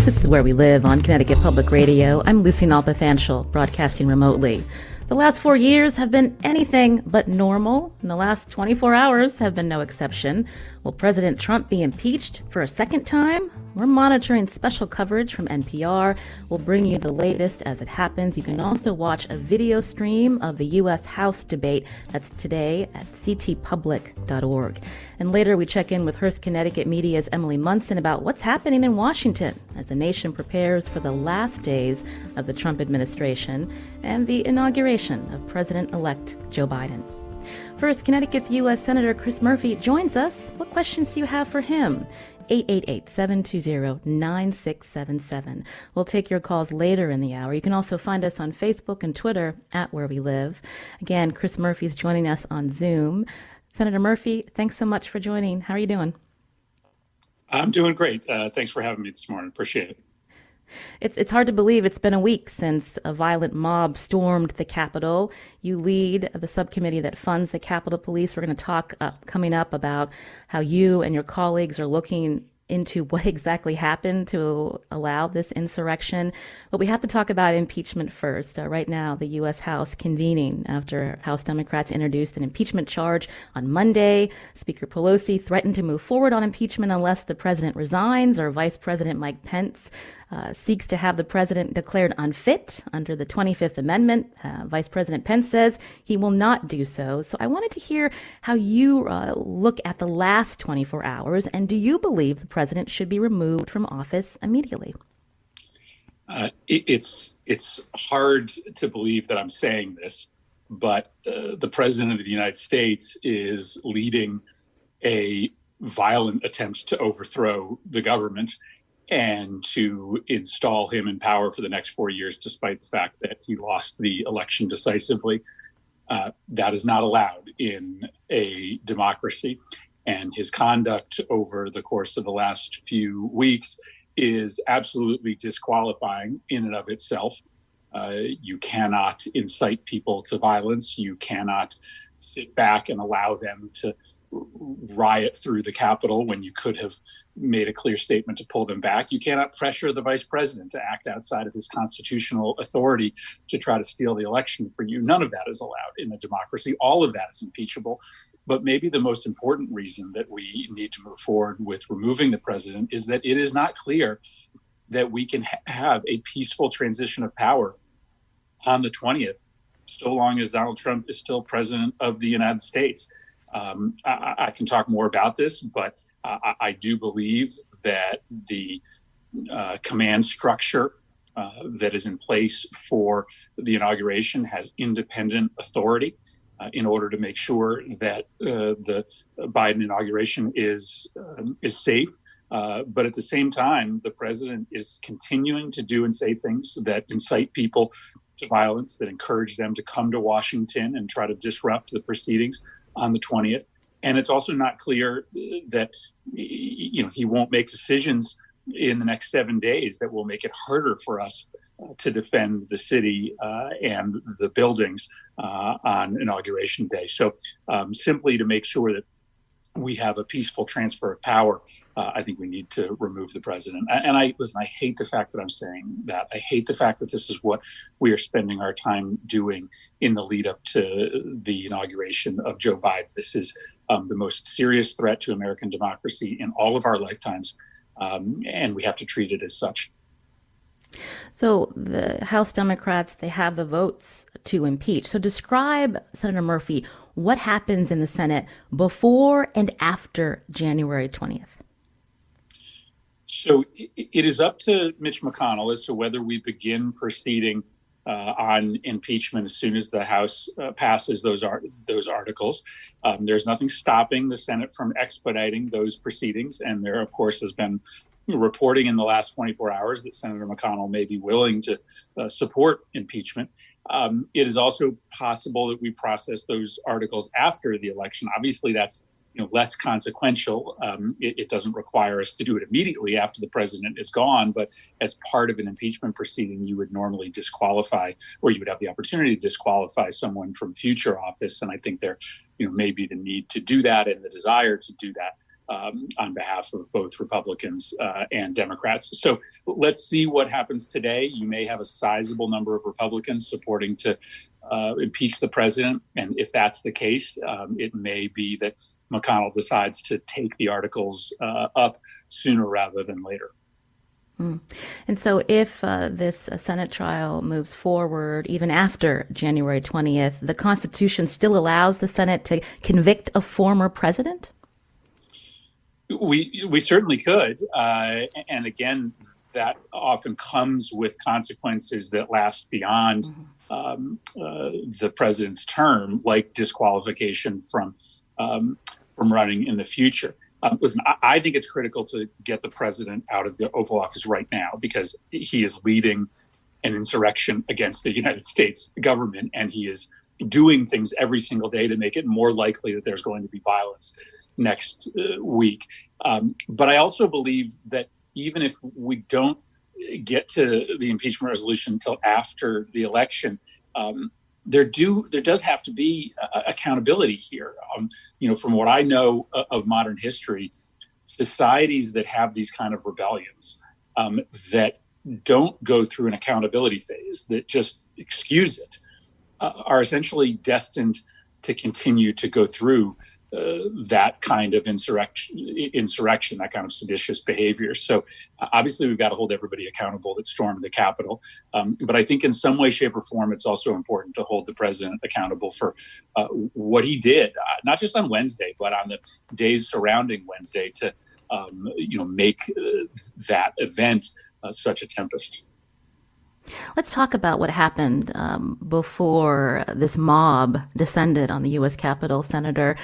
This is Where We Live on Connecticut Public Radio. I'm Lucy Nalpathanchel, broadcasting remotely. The last 4 years have been anything but normal, and the last 24 hours have been no exception. Will President Trump be impeached for a second time? We're monitoring special coverage from NPR. We'll bring you the latest as it happens. You can also watch a video stream of the U.S. House debate. That's today at ctpublic.org. And later we check in with Hearst, Connecticut Media's Emily Munson about what's happening in Washington as the nation prepares for the last days of the Trump administration and the inauguration of President-elect Joe Biden. First, Connecticut's U.S. Senator Chris Murphy joins us. What questions do you have for him? 888-720-9677. We'll take your calls later in the hour. You can also find us on Facebook and Twitter at Where We Live. Again, Chris Murphy's joining us on Zoom. Senator Murphy, thanks so much for joining. How are you doing? I'm doing great. Thanks for having me this morning. Appreciate it. It's hard to believe it's been a week since a violent mob stormed the Capitol. You lead the subcommittee that funds the Capitol Police. We're going to talk coming up about how you and your colleagues are looking into what exactly happened to allow this insurrection. But we have to talk about impeachment first. Right now, the U.S. House convening after House Democrats introduced an impeachment charge on Monday. Speaker Pelosi threatened to move forward on impeachment unless the president resigns, or Vice President Mike Pence seeks to have the president declared unfit under the 25th Amendment. Vice President Pence says he will not do so. So I wanted to hear how you look at the last 24 hours, and do you believe the president should be removed from office immediately? It's hard to believe that I'm saying this, but the president of the United States is leading a violent attempt to overthrow the government and to install him in power for the next 4 years, despite the fact that he lost the election decisively. That is not allowed in a democracy. And his conduct over the course of the last few weeks is absolutely disqualifying in and of itself. You cannot incite people to violence. You cannot sit back and allow them to riot through the Capitol when you could have made a clear statement to pull them back. You cannot pressure the vice president to act outside of his constitutional authority to try to steal the election for you. None of that is allowed in a democracy. All of that is impeachable. But maybe the most important reason that we need to move forward with removing the president is that it is not clear that we can have a peaceful transition of power on the 20th, so long as Donald Trump is still president of the United States. I can talk more about this, but I do believe that the command structure that is in place for the inauguration has independent authority in order to make sure that the Biden inauguration is safe. But at the same time, the president is continuing to do and say things that incite people to violence, that encourage them to come to Washington and try to disrupt the proceedings on the 20th. And it's also not clear that he won't make decisions in the next 7 days that will make it harder for us to defend the city and the buildings on Inauguration Day. So simply to make sure that we have a peaceful transfer of power, I think we need to remove the president. And I hate the fact that I'm saying that. I hate the fact that this is what we are spending our time doing in the lead up to the inauguration of Joe Biden. This is the most serious threat to American democracy in all of our lifetimes, and we have to treat it as such. So the House Democrats, they have the votes to impeach. So describe, Senator Murphy, what happens in the Senate before and after January 20th? So it is up to Mitch McConnell as to whether we begin proceeding on impeachment as soon as the House passes those articles. There's nothing stopping the Senate from expediting those proceedings. And there, of course, has been reporting in the last 24 hours that Senator McConnell may be willing to support impeachment. It is also possible that we process those articles after the election. Obviously, that's less consequential. It doesn't require us to do it immediately after the president is gone, but as part of an impeachment proceeding, you would normally disqualify, or you would have the opportunity to disqualify someone from future office. And I think there, may be the need to do that and the desire to do that on behalf of both Republicans and Democrats. So let's see what happens today. You may have a sizable number of Republicans supporting to impeach the president. And if that's the case, it may be that McConnell decides to take the articles up sooner rather than later. And so if this Senate trial moves forward even after January 20th, the Constitution still allows the Senate to convict a former president? We certainly could. And again, that often comes with consequences that last beyond the president's term, like disqualification from running in the future. Listen, I think it's critical to get the president out of the Oval Office right now because he is leading an insurrection against the United States government, and he is doing things every single day to make it more likely that there's going to be violence next week. But I also believe that even if we don't get to the impeachment resolution until after the election, there does have to be accountability here. From what I know of modern history, societies that have these kind of rebellions that don't go through an accountability phase, that just excuse it, are essentially destined to continue to go through that kind of insurrection, that kind of seditious behavior. So obviously we've got to hold everybody accountable that stormed the Capitol. But I think in some way, shape, or form, it's also important to hold the president accountable for what he did, not just on Wednesday, but on the days surrounding Wednesday to, make that event such a tempest. Let's talk about what happened before this mob descended on the U.S. Capitol, Senator.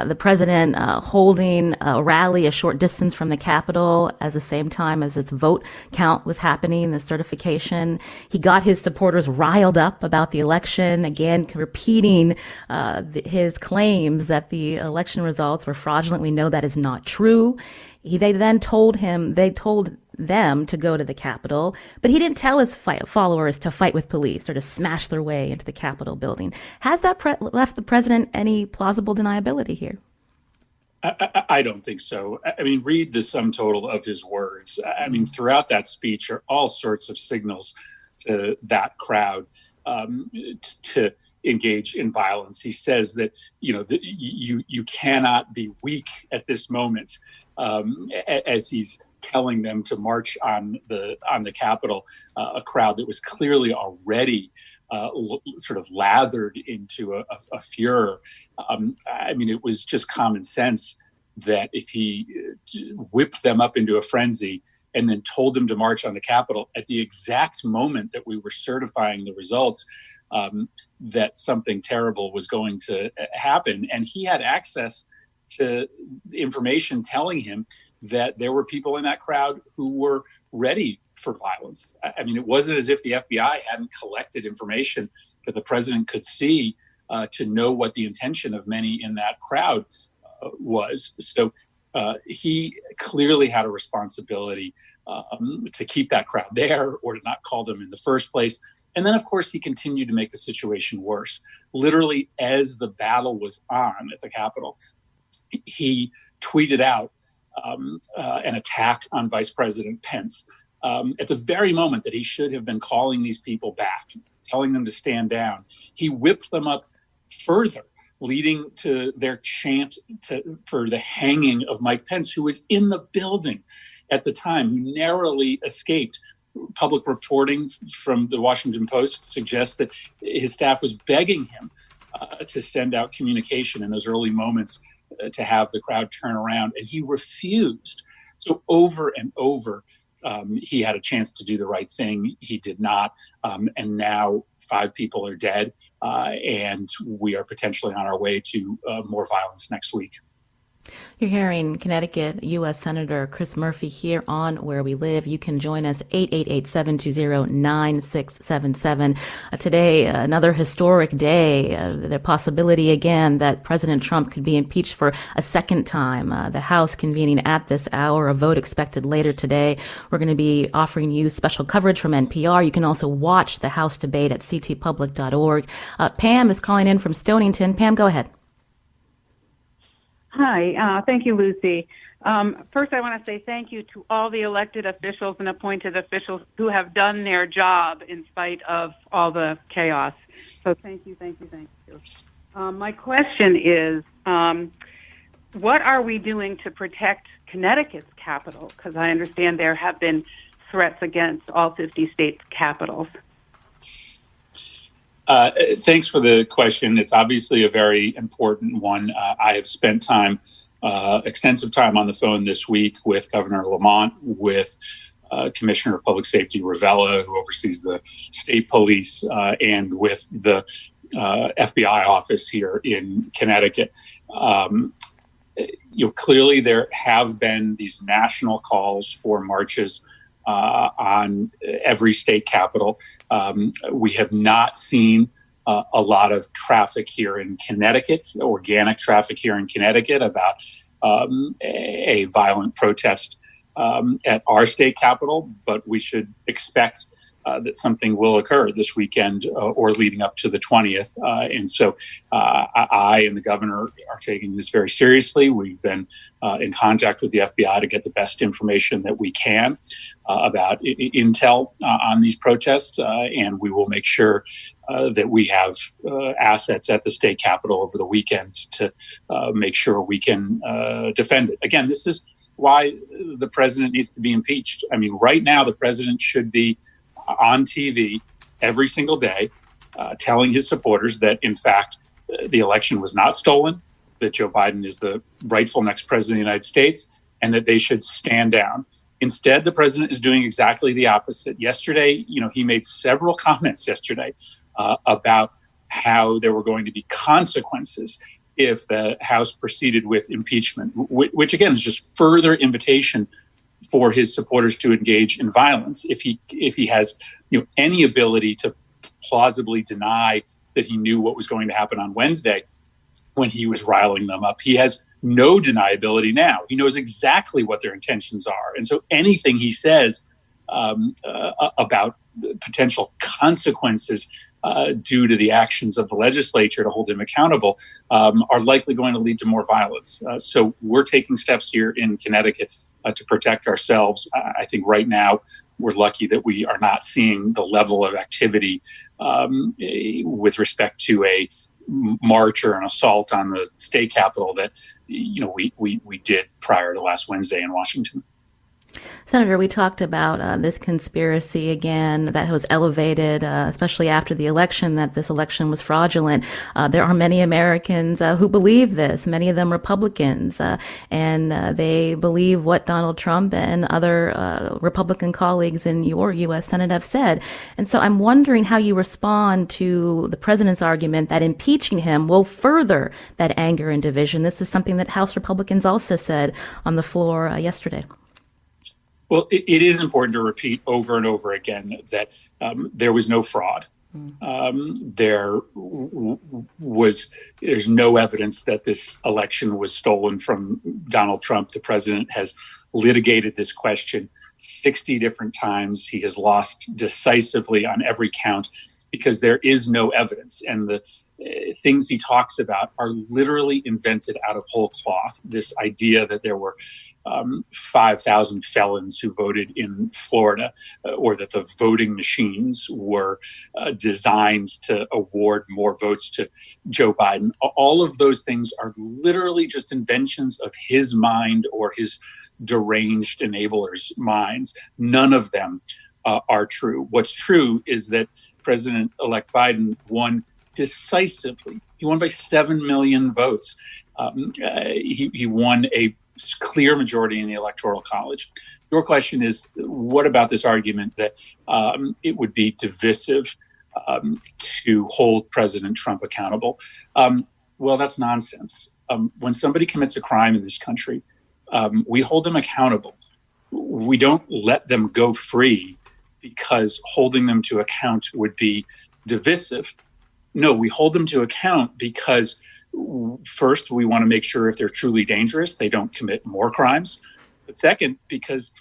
The president holding a rally a short distance from the Capitol at the same time as this vote count was happening, the certification. He got his supporters riled up about the election, again, repeating his claims that the election results were fraudulent. We know that is not true. They then told them to go to the Capitol, but he didn't tell his followers to fight with police or to smash their way into the Capitol building. Has that left the president any plausible deniability here? I don't think so. I mean, read the sum total of his words. I mean, throughout that speech are all sorts of signals to that crowd to engage in violence. He says that, you cannot be weak at this moment. As he's telling them to march on the Capitol, a crowd that was clearly already sort of lathered into a furor. I mean, it was just common sense that if he whipped them up into a frenzy and then told them to march on the Capitol at the exact moment that we were certifying the results, that something terrible was going to happen. And he had access to information telling him that there were people in that crowd who were ready for violence. I mean, it wasn't as if the FBI hadn't collected information that the president could see to know what the intention of many in that crowd was. So he clearly had a responsibility to keep that crowd there or to not call them in the first place. And then, of course, he continued to make the situation worse. Literally, as the battle was on at the Capitol, he tweeted out an attack on Vice President Pence at the very moment that he should have been calling these people back, telling them to stand down. He whipped them up further, leading to their chant for the hanging of Mike Pence, who was in the building at the time, who narrowly escaped. Public reporting from the Washington Post suggests that his staff was begging him to send out communication in those early moments to have the crowd turn around, and he refused. So over and over, he had a chance to do the right thing. He did not, and now 5 people are dead, and we are potentially on our way to more violence next week. You're hearing Connecticut U.S. Senator Chris Murphy here on Where We Live. You can join us 888-720-9677. Today, another historic day. The possibility again that President Trump could be impeached for a second time. The House convening at this hour, a vote expected later today. We're going to be offering you special coverage from NPR. You can also watch the House debate at ctpublic.org. Pam is calling in from Stonington. Pam, go ahead. Hi, thank you, Lucy. First, I want to say thank you to all the elected officials and appointed officials who have done their job in spite of all the chaos. So thank you, thank you, thank you. My question is, what are we doing to protect Connecticut's capital? Because I understand there have been threats against all 50 states' capitals. Thanks for the question. It's obviously a very important one. I have spent extensive time on the phone this week with Governor Lamont, with Commissioner of Public Safety Ravella, who oversees the state police, and with the FBI office here in Connecticut. Clearly there have been these national calls for marches on every state capital. We have not seen a lot of traffic here in Connecticut, organic traffic here in Connecticut about a violent protest at our state capital, but we should expect that something will occur this weekend or leading up to the 20th. And so I and the governor are taking this very seriously. We've been in contact with the FBI to get the best information that we can about intel on these protests. And we will make sure that we have assets at the state capitol over the weekend to make sure we can defend it. Again, this is why the president needs to be impeached. I mean, right now, the president should be on TV every single day, telling his supporters that, in fact, the election was not stolen, that Joe Biden is the rightful next president of the United States, and that they should stand down. Instead, the president is doing exactly the opposite. Yesterday, he made several comments yesterday about how there were going to be consequences if the House proceeded with impeachment, which again is just further invitation for his supporters to engage in violence. If he has any ability to plausibly deny that he knew what was going to happen on Wednesday when he was riling them up, he has no deniability now. He knows exactly what their intentions are. And so anything he says about potential consequences due to the actions of the legislature to hold him accountable are likely going to lead to more violence. So we're taking steps here in Connecticut to protect ourselves. I think right now we're lucky that we are not seeing the level of activity with respect to a march or an assault on the state capitol that we did prior to last Wednesday in Washington. Senator, we talked about this conspiracy again that was elevated, especially after the election, that this election was fraudulent. There are many Americans who believe this, many of them Republicans, and they believe what Donald Trump and other Republican colleagues in your U.S. Senate have said. And so I'm wondering how you respond to the president's argument that impeaching him will further that anger and division. This is something that House Republicans also said on the floor yesterday. Well, it is important to repeat over and over again that there was no fraud. There's no evidence that this election was stolen from Donald Trump. The president has litigated this question 60 different times. He has lost decisively on every count because there is no evidence. And the things he talks about are literally invented out of whole cloth. This idea that there were 5,000 felons who voted in Florida, or that the voting machines were designed to award more votes to Joe Biden. All of those things are literally just inventions of his mind or his deranged enablers' minds. None of them are true. What's true is that President-elect Biden won decisively. He won by 7 million votes. He won a clear majority in the Electoral College. Your question is, what about this argument that it would be divisive to hold President Trump accountable? Well, that's nonsense. When somebody commits a crime in this country, we hold them accountable. We don't let them go free because holding them to account would be divisive. No, we hold them to account because first, we want to make sure if they're truly dangerous, they don't commit more crimes. But second, because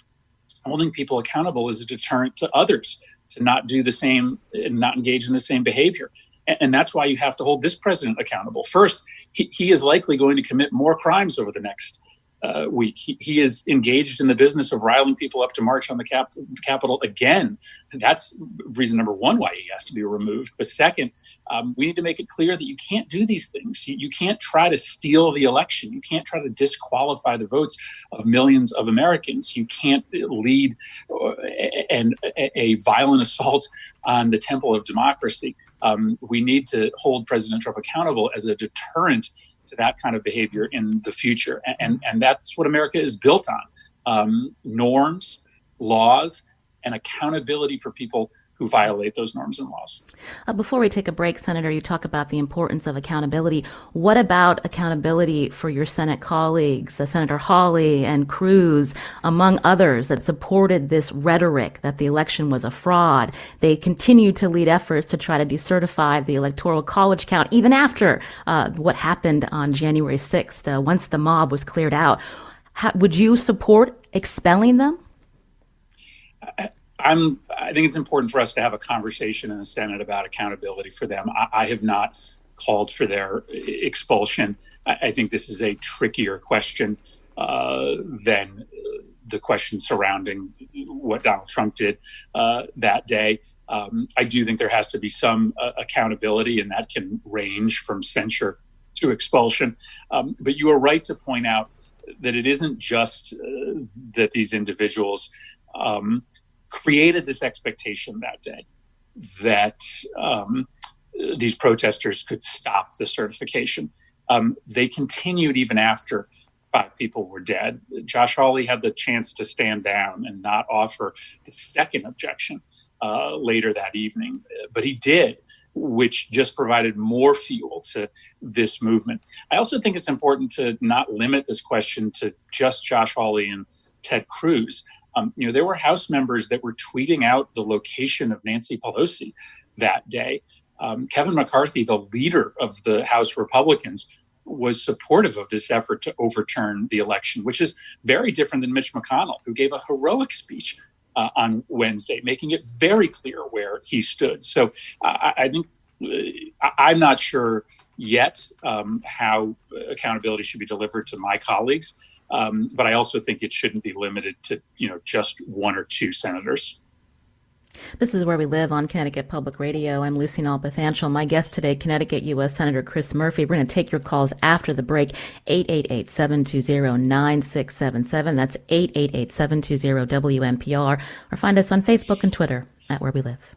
holding people accountable is a deterrent to others to not do the same and not engage in the same behavior. And that's why you have to hold this president accountable. First, he is likely going to commit more crimes over the next week. He is engaged in the business of riling people up to march on the Capitol again. And that's reason number one why he has to be removed. But second, we need to make it clear that you can't do these things. You can't try to steal the election. You can't try to disqualify the votes of millions of Americans. You can't lead a violent assault on the temple of democracy. We need to hold President Trump accountable as a deterrent to that kind of behavior in the future. And that's what America is built on. Norms, laws, and accountability for people who violate those norms and laws. Before we take a break, Senator, you talk about the importance of accountability. What about accountability for your Senate colleagues, Senator Hawley and Cruz, among others, that supported this rhetoric that the election was a fraud? They continued to lead efforts to try to decertify the Electoral College count, even after what happened on January 6th, once the mob was cleared out. Would you support expelling them? I think it's important for us to have a conversation in the Senate about accountability for them. I have not called for their expulsion. I think this is a trickier question than the question surrounding what Donald Trump did that day. I do think there has to be some accountability, and that can range from censure to expulsion. But you are right to point out that it isn't just that these individuals created this expectation that day that these protesters could stop the certification. They continued even after 5 people were dead. Josh Hawley had the chance to stand down and not offer the second objection later that evening, but he did, which just provided more fuel to this movement. I also think it's important to not limit this question to just Josh Hawley and Ted Cruz. There were House members that were tweeting out the location of Nancy Pelosi that day. Kevin McCarthy, the leader of the House Republicans, was supportive of this effort to overturn the election, which is very different than Mitch McConnell, who gave a heroic speech on Wednesday, making it very clear where he stood. So I think I'm not sure yet how accountability should be delivered to my colleagues. But I also think it shouldn't be limited to, just 1 or 2 senators. This is Where We Live on Connecticut Public Radio. I'm Lucy Nalpathanchel. My guest today, Connecticut U.S. Senator Chris Murphy. We're going to take your calls after the break. 888-720-9677. That's 888-720-WNPR. Or find us on Facebook and Twitter at Where We Live.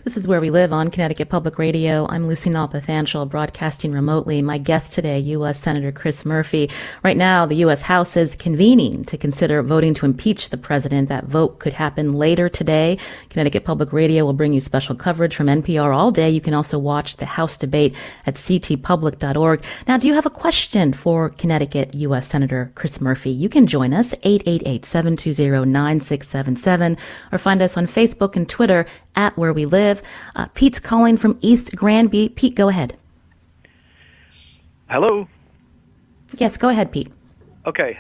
This is Where We Live on Connecticut Public Radio. I'm Lucy Nalpathanchel, broadcasting remotely. My guest today, U.S. Senator Chris Murphy. Right now, the U.S. House is convening to consider voting to impeach the president. That vote could happen later today. Connecticut Public Radio will bring you special coverage from NPR all day. You can also watch the House debate at ctpublic.org. Now, do you have a question for Connecticut U.S. Senator Chris Murphy? You can join us, 888-720-9677, or find us on Facebook and Twitter at Where We Live. Pete's calling from East Granby. Pete, go ahead. Hello. Yes, go ahead, Pete. Okay.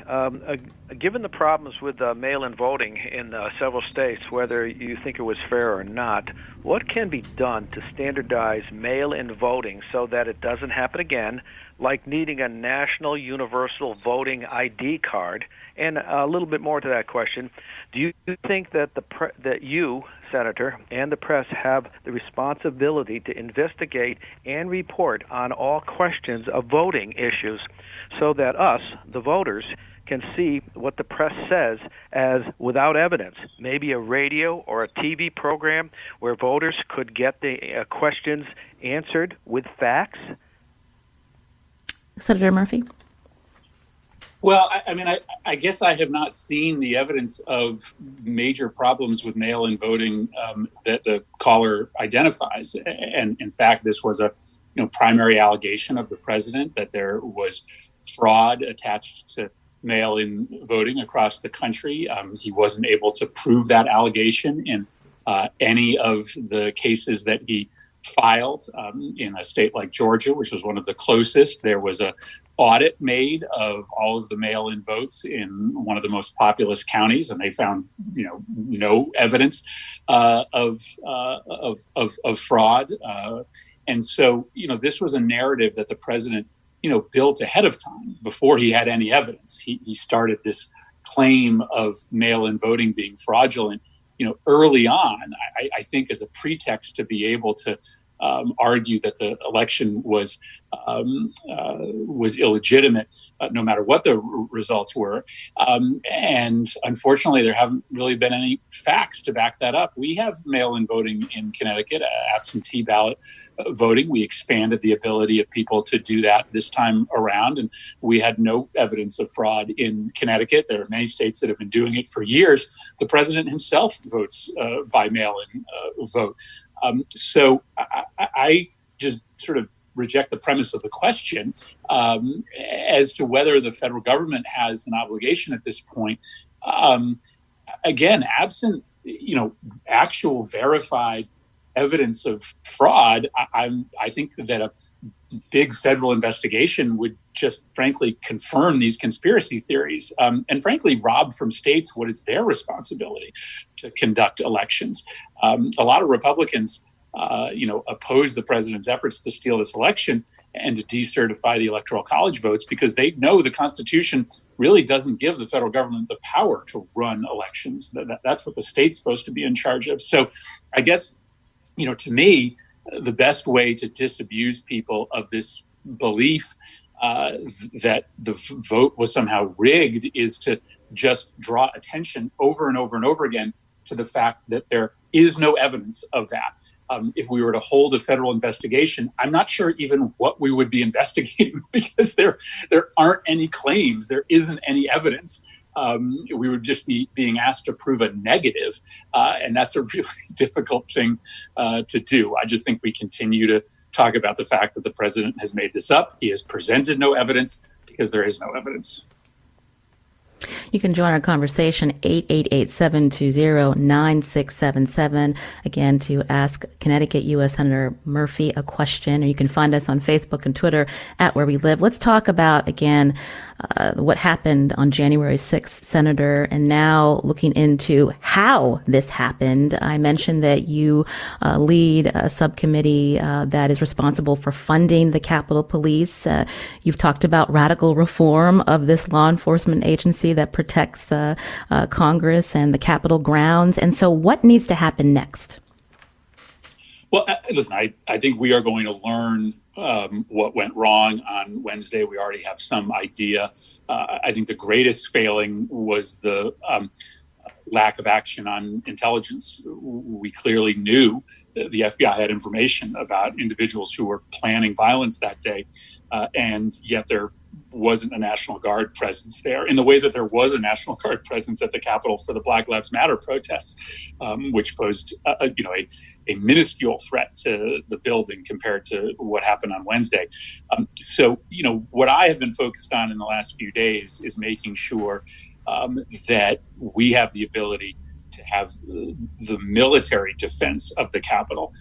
Given the problems with mail-in voting in several states, whether you think it was fair or not, what can be done to standardize mail-in voting so that it doesn't happen again, like needing a national universal voting ID card? And a little bit more to that question, do you think that that you, Senator, and the press have the responsibility to investigate and report on all questions of voting issues so that us, the voters, can see what the press says as without evidence, maybe a radio or a TV program where voters could get the questions answered with facts? Senator Murphy? Well, I guess I have not seen the evidence of major problems with mail-in voting that the caller identifies. And in fact, this was a primary allegation of the president, that there was fraud attached to mail-in voting across the country. He wasn't able to prove that allegation in any of the cases that he filed. In a state like Georgia, which was one of the closest, there was a audit made of all of the mail-in votes in one of the most populous counties, and they found no evidence of fraud. And so this was a narrative that the president built ahead of time before he had any evidence. He started this claim of mail-in voting being fraudulent early on, I think, as a pretext to be able to argue that the election was illegitimate, no matter what the results were. And unfortunately, there haven't really been any facts to back that up. We have mail-in voting in Connecticut, absentee ballot voting. We expanded the ability of people to do that this time around, and we had no evidence of fraud in Connecticut. There are many states that have been doing it for years. The president himself votes by mail-in vote. So I just sort of reject the premise of the question as to whether the federal government has an obligation at this point. Again, absent actual verified evidence of fraud, I think that a big federal investigation would just frankly confirm these conspiracy theories and frankly rob from states what is their responsibility to conduct elections. A lot of Republicans oppose the president's efforts to steal this election and to decertify the Electoral College votes because they know the Constitution really doesn't give the federal government the power to run elections. That's what the state's supposed to be in charge of. So I guess, to me, the best way to disabuse people of this belief that the vote was somehow rigged is to just draw attention over and over and over again to the fact that there is no evidence of that. If we were to hold a federal investigation, I'm not sure even what we would be investigating because there aren't any claims. There isn't any evidence. We would just be being asked to prove a negative. And that's a really difficult thing to do. I just think we continue to talk about the fact that the president has made this up. He has presented no evidence because there is no evidence. You can join our conversation, 888-720-9677, again, to ask Connecticut U.S. Senator Murphy a question. Or you can find us on Facebook and Twitter at Where We Live. Let's talk about, again, what happened on January 6th, Senator, and now looking into how this happened. I mentioned that you lead a subcommittee that is responsible for funding the Capitol Police. You've talked about radical reform of this law enforcement agency that protects Congress and the Capitol grounds. And so what needs to happen next? Well, listen, I think we are going to learn what went wrong on Wednesday. We already have some idea. I think the greatest failing was the lack of action on intelligence. We clearly knew the FBI had information about individuals who were planning violence that day, and yet there wasn't a National Guard presence there in the way that there was a National Guard presence at the Capitol for the Black Lives Matter protests, which posed a minuscule threat to the building compared to what happened on Wednesday. So what I have been focused on in the last few days is making sure that we have the ability to have the military defense of the Capitol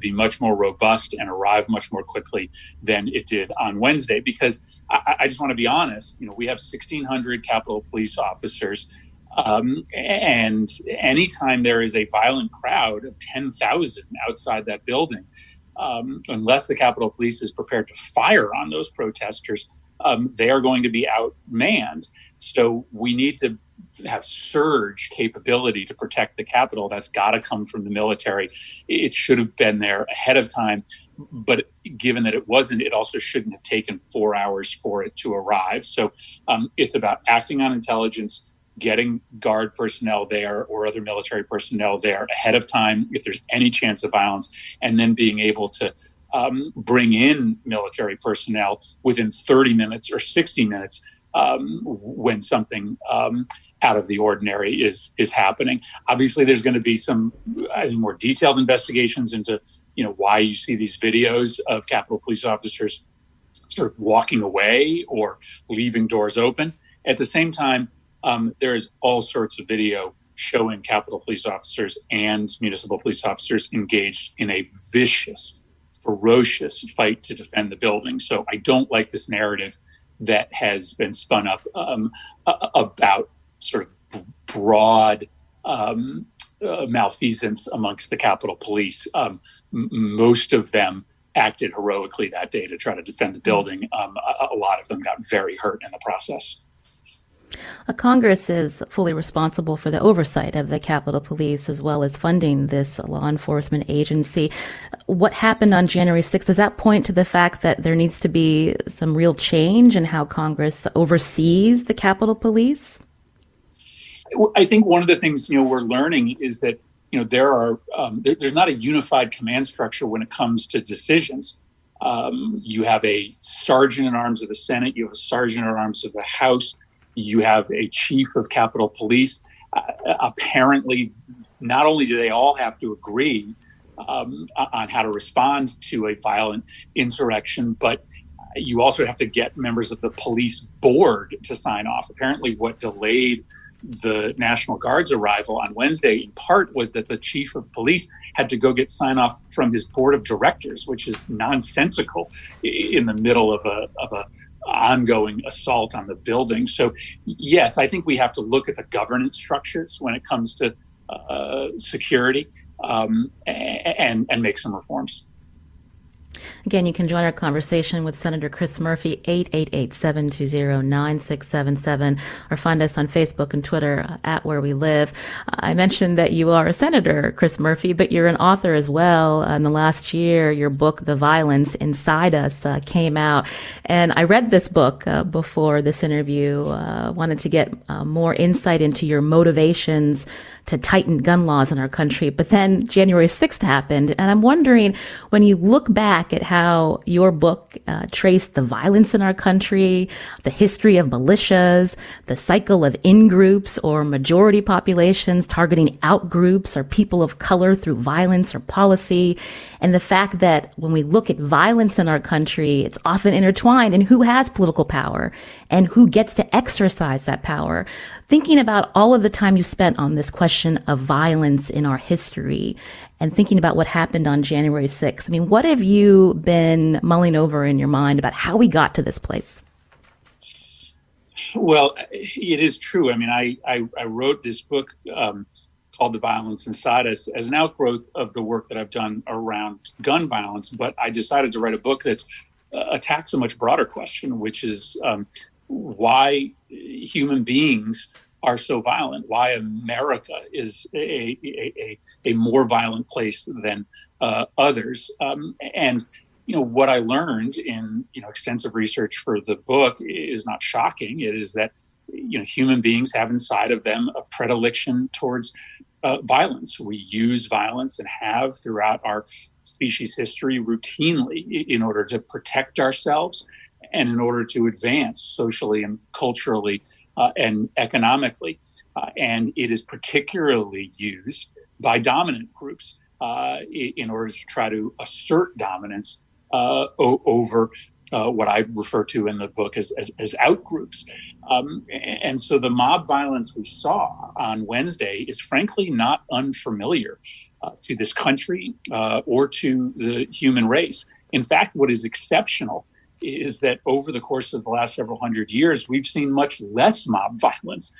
be much more robust and arrive much more quickly than it did on Wednesday. Because I just want to be honest, we have 1,600 Capitol Police officers, and anytime there is a violent crowd of 10,000 outside that building, unless the Capitol Police is prepared to fire on those protesters, they are going to be outmanned. So we need to have surge capability to protect the Capitol. That's got to come from the military. It should have been there ahead of time. But given that it wasn't, it also shouldn't have taken 4 hours for it to arrive. So it's about acting on intelligence, getting Guard personnel there or other military personnel there ahead of time if there's any chance of violence, and then being able to bring in military personnel within 30 minutes or 60 minutes when something out of the ordinary is happening. Obviously, there's going to be some, I think, more detailed investigations into, why you see these videos of Capitol Police officers sort of walking away or leaving doors open. At the same time, there is all sorts of video showing Capitol Police officers and municipal police officers engaged in a vicious, ferocious fight to defend the building. So I don't like this narrative that has been spun up about sort of broad malfeasance amongst the Capitol Police. Most of them acted heroically that day to try to defend the building. A lot of them got very hurt in the process. Congress is fully responsible for the oversight of the Capitol Police as well as funding this law enforcement agency. What happened on January 6th, does that point to the fact that there needs to be some real change in how Congress oversees the Capitol Police? I think one of the things, we're learning is that, there's not a unified command structure when it comes to decisions. You have a sergeant in arms of the Senate, you have a sergeant in arms of the House, you have a chief of Capitol Police. Apparently, not only do they all have to agree on how to respond to a violent insurrection, but you also have to get members of the police board to sign off. Apparently, what delayed the National Guard's arrival on Wednesday, in part, was that the chief of police had to go get sign off from his board of directors, which is nonsensical in the middle of a ongoing assault on the building. So, yes, I think we have to look at the governance structures when it comes to security and make some reforms. Again, you can join our conversation with Senator Chris Murphy, 888-720-9677, or find us on Facebook and Twitter at Where We Live. I mentioned that you are a senator, Chris Murphy, but you're an author as well. In the last year, your book, The Violence Inside Us, came out. And I read this book before this interview, wanted to get more insight into your motivations to tighten gun laws in our country. But then January 6th happened. And I'm wondering, when you look back at how your book traced the violence in our country, the history of militias, the cycle of in-groups or majority populations targeting out-groups or people of color through violence or policy, and the fact that when we look at violence in our country, it's often intertwined in who has political power and who gets to exercise that power. Thinking about all of the time you spent on this question of violence in our history and thinking about what happened on January 6th, I mean, what have you been mulling over in your mind about how we got to this place? Well, it is true. I mean, I wrote this book called The Violence Inside Us as an outgrowth of the work that I've done around gun violence, but I decided to write a book that attacks a much broader question, which is why human beings are so violent, why America is a more violent place than others. And what I learned in extensive research for the book is not shocking. It is that human beings have inside of them a predilection towards violence. We use violence and have throughout our species history routinely in order to protect ourselves and in order to advance socially and culturally and economically. And it is particularly used by dominant groups in order to try to assert dominance over what I refer to in the book as outgroups. And so the mob violence we saw on Wednesday is frankly not unfamiliar to this country or to the human race. In fact, what is exceptional is that over the course of the last several hundred years, we've seen much less mob violence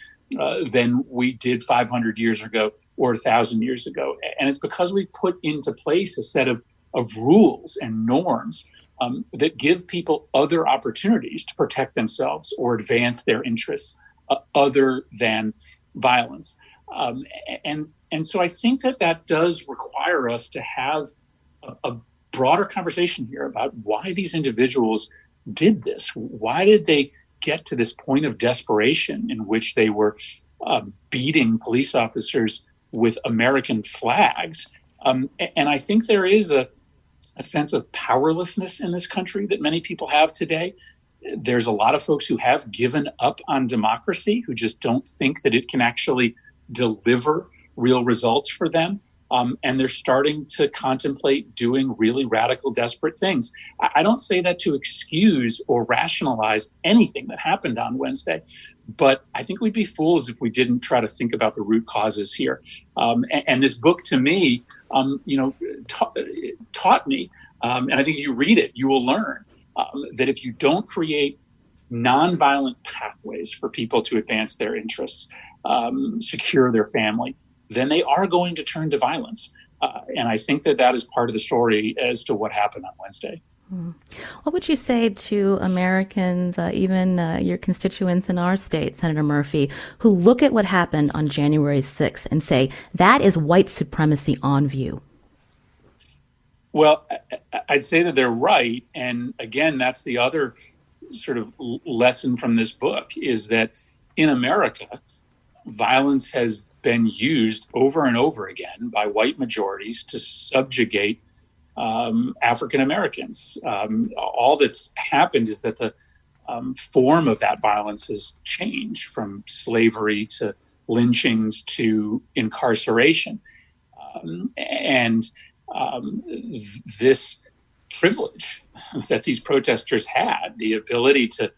than we did 500 years ago or 1,000 years ago. And it's because we put into place a set of of rules and norms that give people other opportunities to protect themselves or advance their interests other than violence. And so I think that does require us to have a broader conversation here about why these individuals did this. Why did they get to this point of desperation in which they were beating police officers with American flags? And I think there is a sense of powerlessness in this country that many people have today. There's a lot of folks who have given up on democracy, who just don't think that it can actually deliver real results for them. And they're starting to contemplate doing really radical, desperate things. I don't say that to excuse or rationalize anything that happened on Wednesday, but I think we'd be fools if we didn't try to think about the root causes here. And this book, to me, taught me, and I think if you read it, you will learn that if you don't create nonviolent pathways for people to advance their interests, secure their family, then they are going to turn to violence. And I think that is part of the story as to what happened on Wednesday. What would you say to Americans, even your constituents in our state, Senator Murphy, who look at what happened on January 6th and say, that is white supremacy on view? Well, I'd say that they're right. And again, that's the other sort of lesson from this book, is that in America, violence has been used over and over again by white majorities to subjugate African Americans. All that's happened is that the form of that violence has changed from slavery to lynchings to incarceration. This privilege that these protesters had, the ability to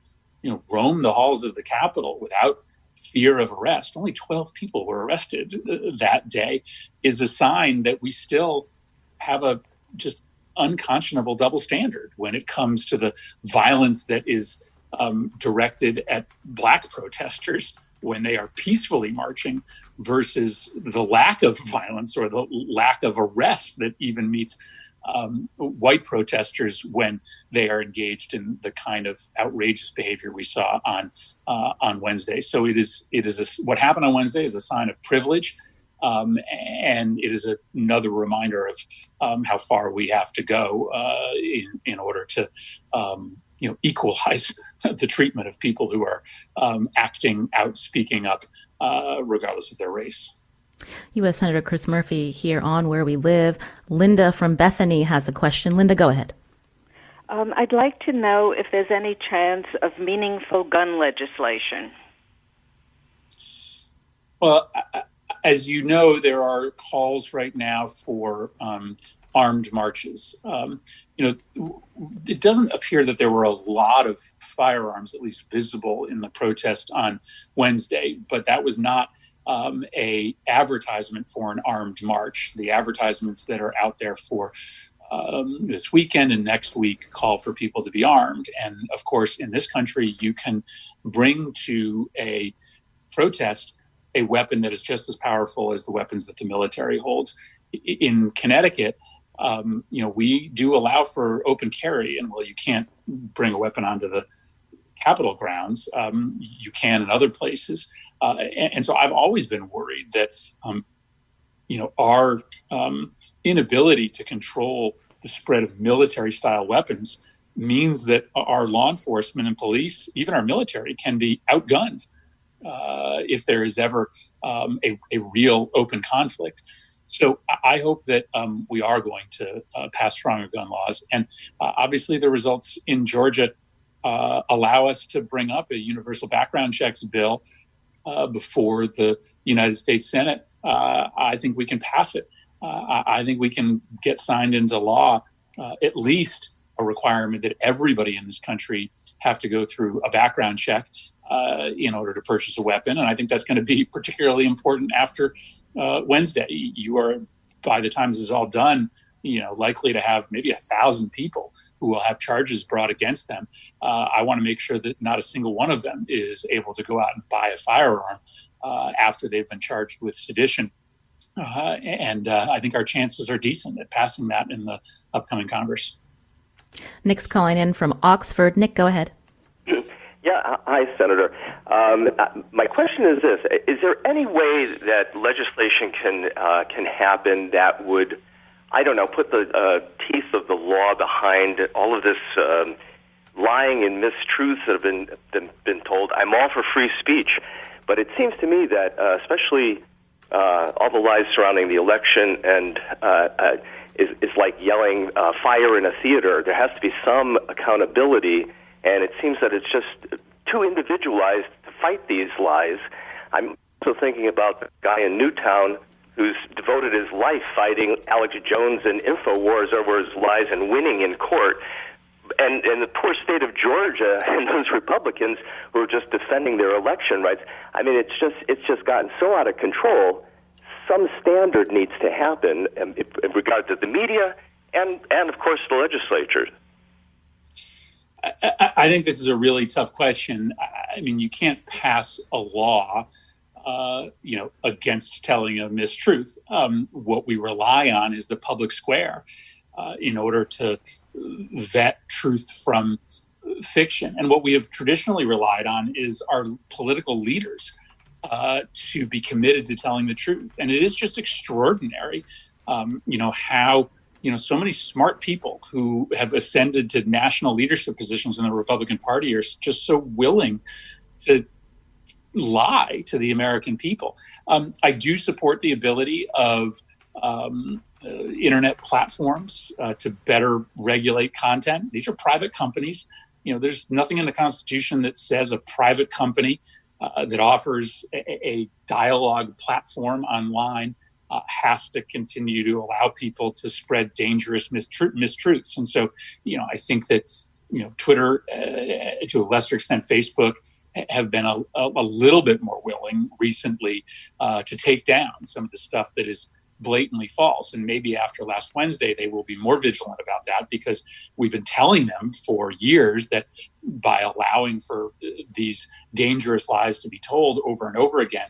roam the halls of the Capitol without fear of arrest. Only 12 people were arrested that day, is a sign that we still have a just unconscionable double standard when it comes to the violence that is directed at Black protesters when they are peacefully marching versus the lack of violence or the lack of arrest that even meets white protesters when they are engaged in the kind of outrageous behavior we saw on Wednesday. So what happened on Wednesday is a sign of privilege, and it is another reminder of how far we have to go in order to equalize the treatment of people who are acting out, speaking up, regardless of their race. U.S. Senator Chris Murphy here on Where We Live. Linda from Bethany has a question. Linda, go ahead. I'd like to know if there's any chance of meaningful gun legislation. Well, as you know, there are calls right now for armed marches. It doesn't appear that there were a lot of firearms, at least visible, in the protest on Wednesday, but that was not a advertisement for an armed march. The advertisements that are out there for this weekend and next week call for people to be armed. And of course, in this country, you can bring to a protest a weapon that is just as powerful as the weapons that the military holds. In Connecticut, we do allow for open carry, and while you can't bring a weapon onto the Capitol grounds, you can in other places. And so I've always been worried that, our inability to control the spread of military-style weapons means that our law enforcement and police, even our military, can be outgunned if there is ever a real open conflict. So I hope that we are going to pass stronger gun laws. And obviously the results in Georgia allow us to bring up a universal background checks bill before the United States Senate. I think we can pass it. I think we can get signed into law at least a requirement that everybody in this country have to go through a background check in order to purchase a weapon. And I think that's going to be particularly important after Wednesday. You are, by the time this is all done, likely to have maybe 1,000 people who will have charges brought against them. I want to make sure that not a single one of them is able to go out and buy a firearm after they've been charged with sedition. And I think our chances are decent at passing that in the upcoming Congress. Nick's calling in from Oxford. Nick, go ahead. Yeah, hi, Senator. My question is this: is there any way that legislation can happen that would, I don't know, put the teeth of the law behind all of this lying and mistruths that have been told? I'm all for free speech, but it seems to me that especially all the lies surrounding the election and is like yelling fire in a theater. There has to be some accountability, and it seems that it's just too individualized to fight these lies. I'm also thinking about the guy in Newtown who's devoted his life fighting Alex Jones and InfoWars over his lies and winning in court. And the poor state of Georgia and those Republicans who are just defending their election rights. I mean, it's just gotten so out of control. Some standard needs to happen in regard to the media and of course the legislature. I think this is a really tough question. I mean, you can't pass a law, against telling a mistruth. What we rely on is the public square in order to vet truth from fiction. And what we have traditionally relied on is our political leaders to be committed to telling the truth. And it is just extraordinary, how so many smart people who have ascended to national leadership positions in the Republican Party are just so willing to lie to the American people. I do support the ability of internet platforms to better regulate content. These are private companies. There's nothing in the Constitution that says a private company that offers a dialogue platform online has to continue to allow people to spread dangerous mistruths. And so, I think that, Twitter, to a lesser extent, Facebook, have been a little bit more willing recently to take down some of the stuff that is blatantly false. And maybe after last Wednesday, they will be more vigilant about that, because we've been telling them for years that by allowing for these dangerous lies to be told over and over again,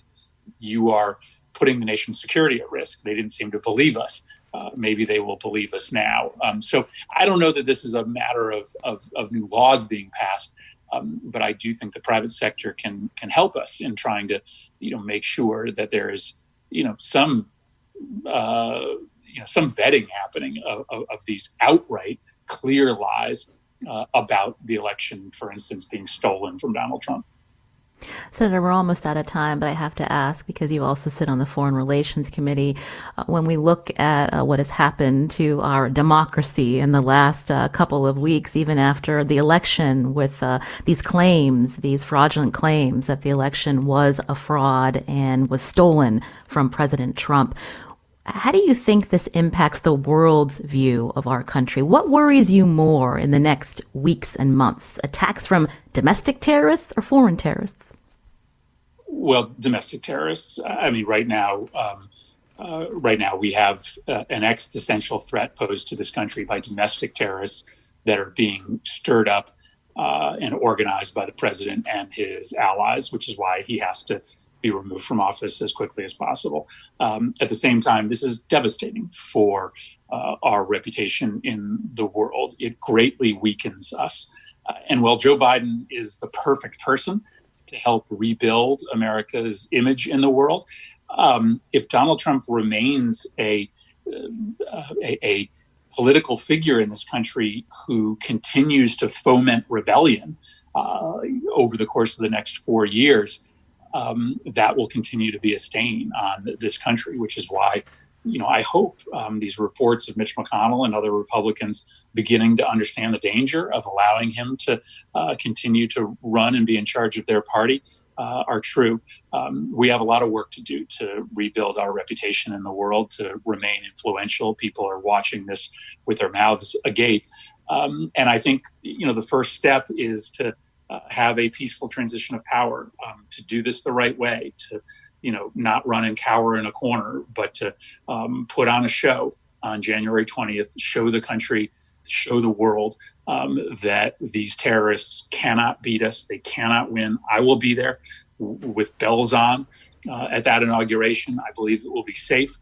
you are putting the nation's security at risk. They didn't seem to believe us. Maybe they will believe us now. So I don't know that this is a matter of new laws being passed, but I do think the private sector can help us in trying to, make sure that there is, some vetting happening of these outright clear lies about the election, for instance, being stolen from Donald Trump. Senator, we're almost out of time, but I have to ask, because you also sit on the Foreign Relations Committee, when we look at what has happened to our democracy in the last couple of weeks, even after the election, with these fraudulent claims that the election was a fraud and was stolen from President Trump, how do you think this impacts the world's view of our country? What worries you more in the next weeks and months? Attacks from domestic terrorists or foreign terrorists? Well, domestic terrorists. I mean, right now we have an existential threat posed to this country by domestic terrorists that are being stirred up and organized by the president and his allies, which is why he has to be removed from office as quickly as possible. At the same time, this is devastating for our reputation in the world. It greatly weakens us. And while Joe Biden is the perfect person to help rebuild America's image in the world, if Donald Trump remains a political figure in this country who continues to foment rebellion over the course of the next 4 years, that will continue to be a stain on this country, which is why, I hope these reports of Mitch McConnell and other Republicans beginning to understand the danger of allowing him to continue to run and be in charge of their party are true. We have a lot of work to do to rebuild our reputation in the world, to remain influential. People are watching this with their mouths agape. And I think, the first step is to have a peaceful transition of power, to do this the right way, to, not run and cower in a corner, but to put on a show on January 20th, show the country show the world that these terrorists cannot beat us. They cannot win. I will be there with bells on at that inauguration. I believe it will be safe.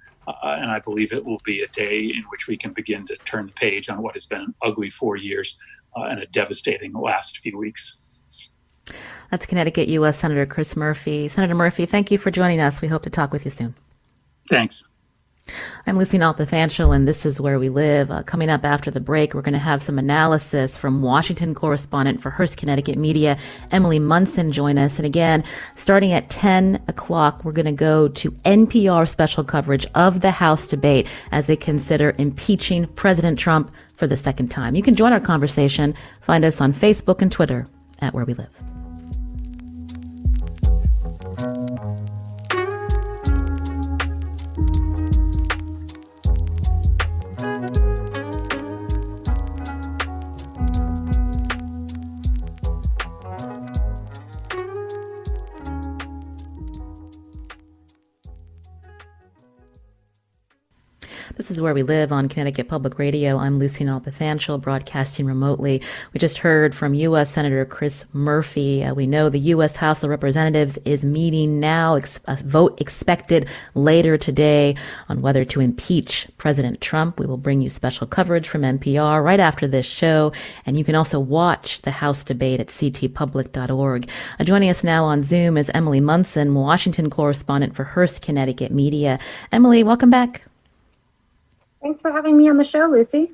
And I believe it will be a day in which we can begin to turn the page on what has been an ugly 4 years and a devastating last few weeks. That's Connecticut U.S. Senator Chris Murphy. Senator Murphy, thank you for joining us. We hope to talk with you soon. Thanks. I'm Lucy Nalpathanchel, and this is Where We Live. Coming up after the break, we're going to have some analysis from Washington correspondent for Hearst Connecticut Media, Emily Munson, join us. And again, starting at 10 o'clock, we're going to go to NPR special coverage of the House debate as they consider impeaching President Trump for the second time. You can join our conversation. Find us on Facebook and Twitter at Where We Live. This is Where We Live on Connecticut Public Radio. I'm Lucy Nalpathanchel, broadcasting remotely. We just heard from U.S. Senator Chris Murphy. We know the U.S. House of Representatives is meeting now, a vote expected later today on whether to impeach President Trump. We will bring you special coverage from NPR right after this show, and you can also watch the House debate at ctpublic.org. Joining us now on Zoom is Emily Munson, Washington correspondent for Hearst Connecticut Media. Emily, welcome back. Thanks for having me on the show, Lucy.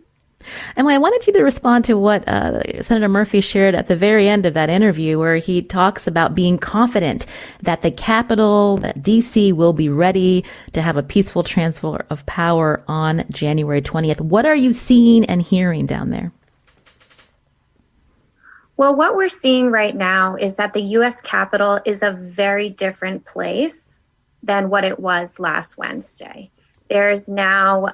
Emily, I wanted you to respond to what Senator Murphy shared at the very end of that interview, where he talks about being confident that the Capitol, that D.C. will be ready to have a peaceful transfer of power on January 20th. What are you seeing and hearing down there? Well, what we're seeing right now is that the U.S. Capitol is a very different place than what it was last Wednesday. There's now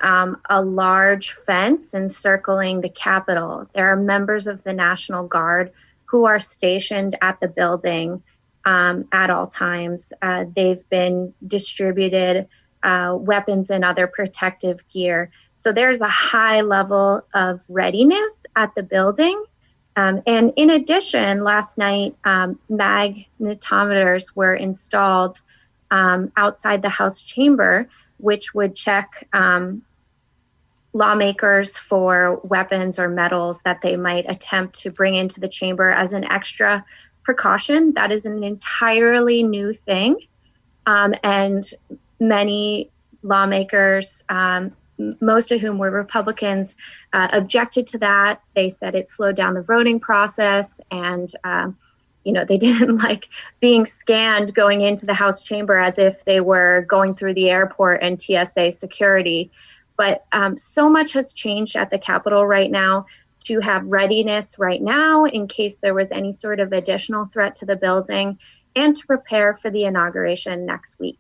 a large fence encircling the Capitol. There are members of the National Guard who are stationed at the building at all times. They've been distributed weapons and other protective gear. So there's a high level of readiness at the building. And in addition, last night, magnetometers were installed outside the House chamber, which would check lawmakers for weapons or metals that they might attempt to bring into the chamber as an extra precaution. That is an entirely new thing. And many lawmakers, most of whom were Republicans, objected to that. They said it slowed down the voting process, and they didn't like being scanned going into the House chamber as if they were going through the airport and TSA security. But so much has changed at the Capitol right now to have readiness right now in case there was any sort of additional threat to the building, and to prepare for the inauguration next week.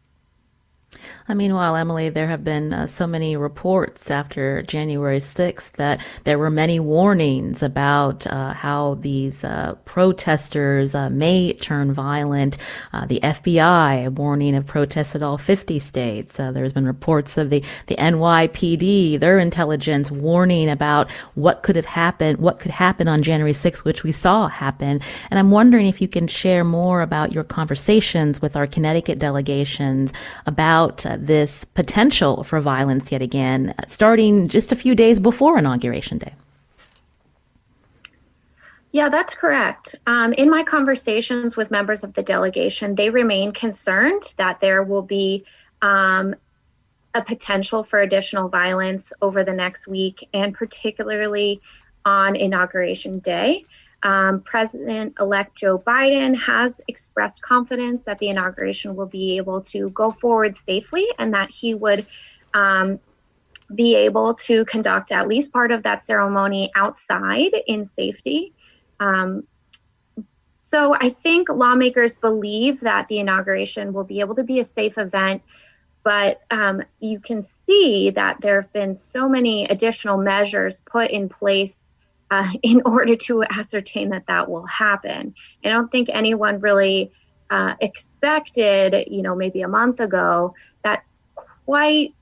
Meanwhile, Emily, there have been so many reports after January 6th that there were many warnings about how these protesters may turn violent. The FBI warning of protests at all 50 states. There's been reports of the NYPD, their intelligence warning about what could happen on January 6th, which we saw happen. And I'm wondering if you can share more about your conversations with our Connecticut delegations about this potential for violence yet again, starting just a few days before Inauguration Day. Yeah, that's correct. In my conversations with members of the delegation, they remain concerned that there will be a potential for additional violence over the next week, and particularly on Inauguration Day. President-elect Joe Biden has expressed confidence that the inauguration will be able to go forward safely, and that he would be able to conduct at least part of that ceremony outside in safety. So I think lawmakers believe that the inauguration will be able to be a safe event, but you can see that there have been so many additional measures put in place in order to ascertain that will happen. I don't think anyone really expected, maybe a month ago, that quite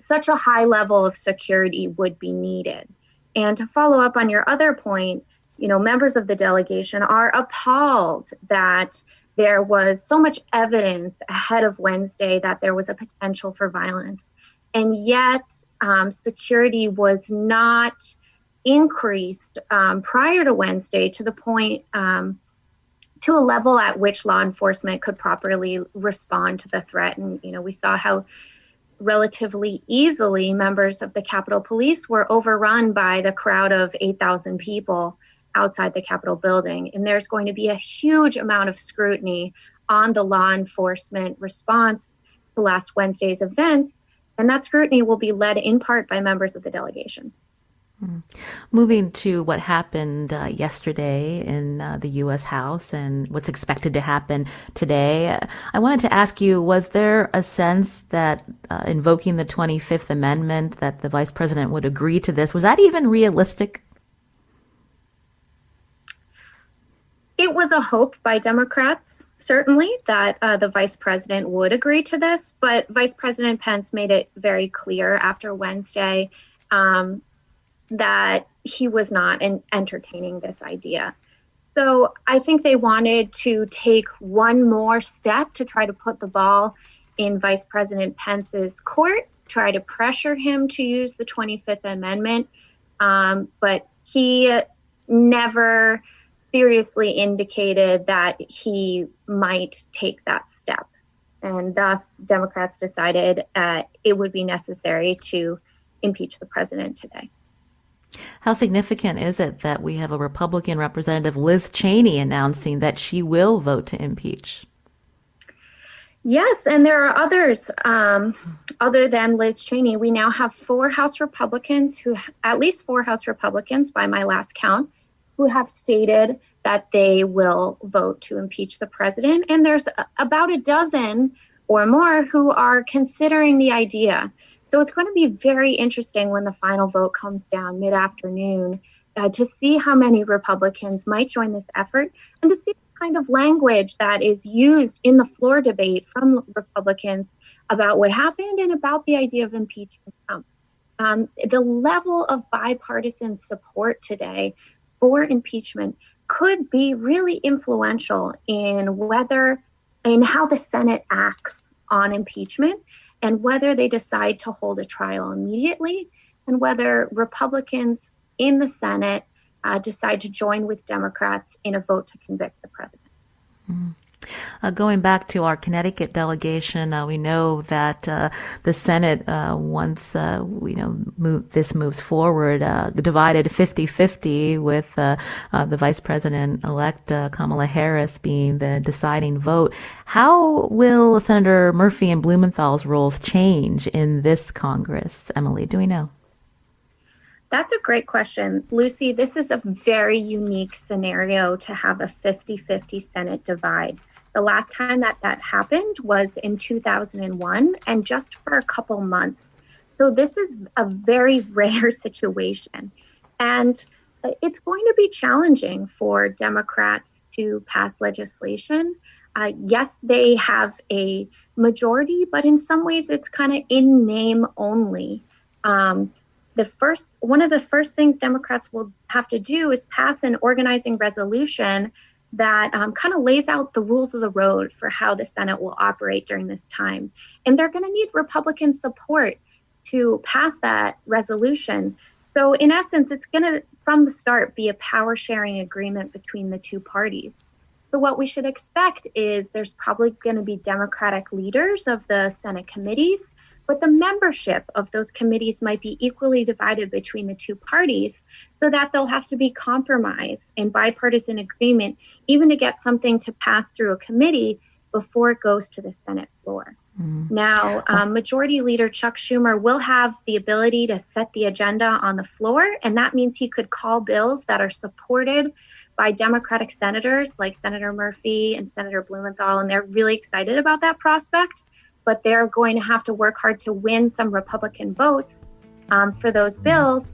such a high level of security would be needed. And to follow up on your other point, members of the delegation are appalled that there was so much evidence ahead of Wednesday that there was a potential for violence. And yet security was not increased prior to Wednesday to the point, to a level at which law enforcement could properly respond to the threat. And, we saw how relatively easily members of the Capitol Police were overrun by the crowd of 8,000 people outside the Capitol building. And there's going to be a huge amount of scrutiny on the law enforcement response to last Wednesday's events. And that scrutiny will be led in part by members of the delegation. Moving to what happened yesterday in the U.S. House and what's expected to happen today, I wanted to ask you, was there a sense that invoking the 25th Amendment, that the vice president would agree to this? Was that even realistic? It was a hope by Democrats, certainly, that the vice president would agree to this. But Vice President Pence made it very clear after Wednesday that he was not entertaining this idea. So I think they wanted to take one more step to try to put the ball in Vice President Pence's court, try to pressure him to use the 25th Amendment. But he never seriously indicated that he might take that step. And thus, Democrats decided it would be necessary to impeach the president today. How significant is it that we have a Republican Representative Liz Cheney announcing that she will vote to impeach? Yes, and there are others other than Liz Cheney. We now have at least four House Republicans by my last count, who have stated that they will vote to impeach the president. And there's about a dozen or more who are considering the idea. So it's going to be very interesting when the final vote comes down mid-afternoon to see how many Republicans might join this effort and to see the kind of language that is used in the floor debate from Republicans about what happened and about the idea of impeaching Trump. The level of bipartisan support today for impeachment could be really influential in how the Senate acts on impeachment, and whether they decide to hold a trial immediately, and whether Republicans in the Senate decide to join with Democrats in a vote to convict the president. Going back to our Connecticut delegation, we know that the Senate, once this moves forward, divided 50-50 with the Vice President-elect Kamala Harris being the deciding vote. How will Senator Murphy and Blumenthal's roles change in this Congress? Emily, do we know? That's a great question. Lucy, this is a very unique scenario to have a 50-50 Senate divide. The last time that happened was in 2001, and just for a couple months. So this is a very rare situation. And it's going to be challenging for Democrats to pass legislation. Yes, they have a majority, but in some ways it's kind of in name only. One of the first things Democrats will have to do is pass an organizing resolution that kind of lays out the rules of the road for how the Senate will operate during this time. And they're going to need Republican support to pass that resolution. So in essence, it's going to, from the start, be a power sharing agreement between the two parties. So what we should expect is there's probably going to be Democratic leaders of the Senate committees, but the membership of those committees might be equally divided between the two parties, so that there'll have to be compromise and bipartisan agreement, even to get something to pass through a committee before it goes to the Senate floor. Now, Majority Leader Chuck Schumer will have the ability to set the agenda on the floor, and that means he could call bills that are supported by Democratic senators like Senator Murphy and Senator Blumenthal, and they're really excited about that prospect. But they're going to have to work hard to win some Republican votes for those bills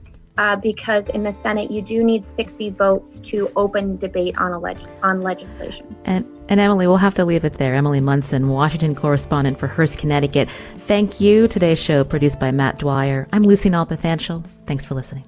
because in the Senate, you do need 60 votes to open debate on legislation. And Emily, we'll have to leave it there. Emily Munson, Washington correspondent for Hearst, Connecticut. Thank you. Today's show produced by Matt Dwyer. I'm Lucy Nalpathanchel. Thanks for listening.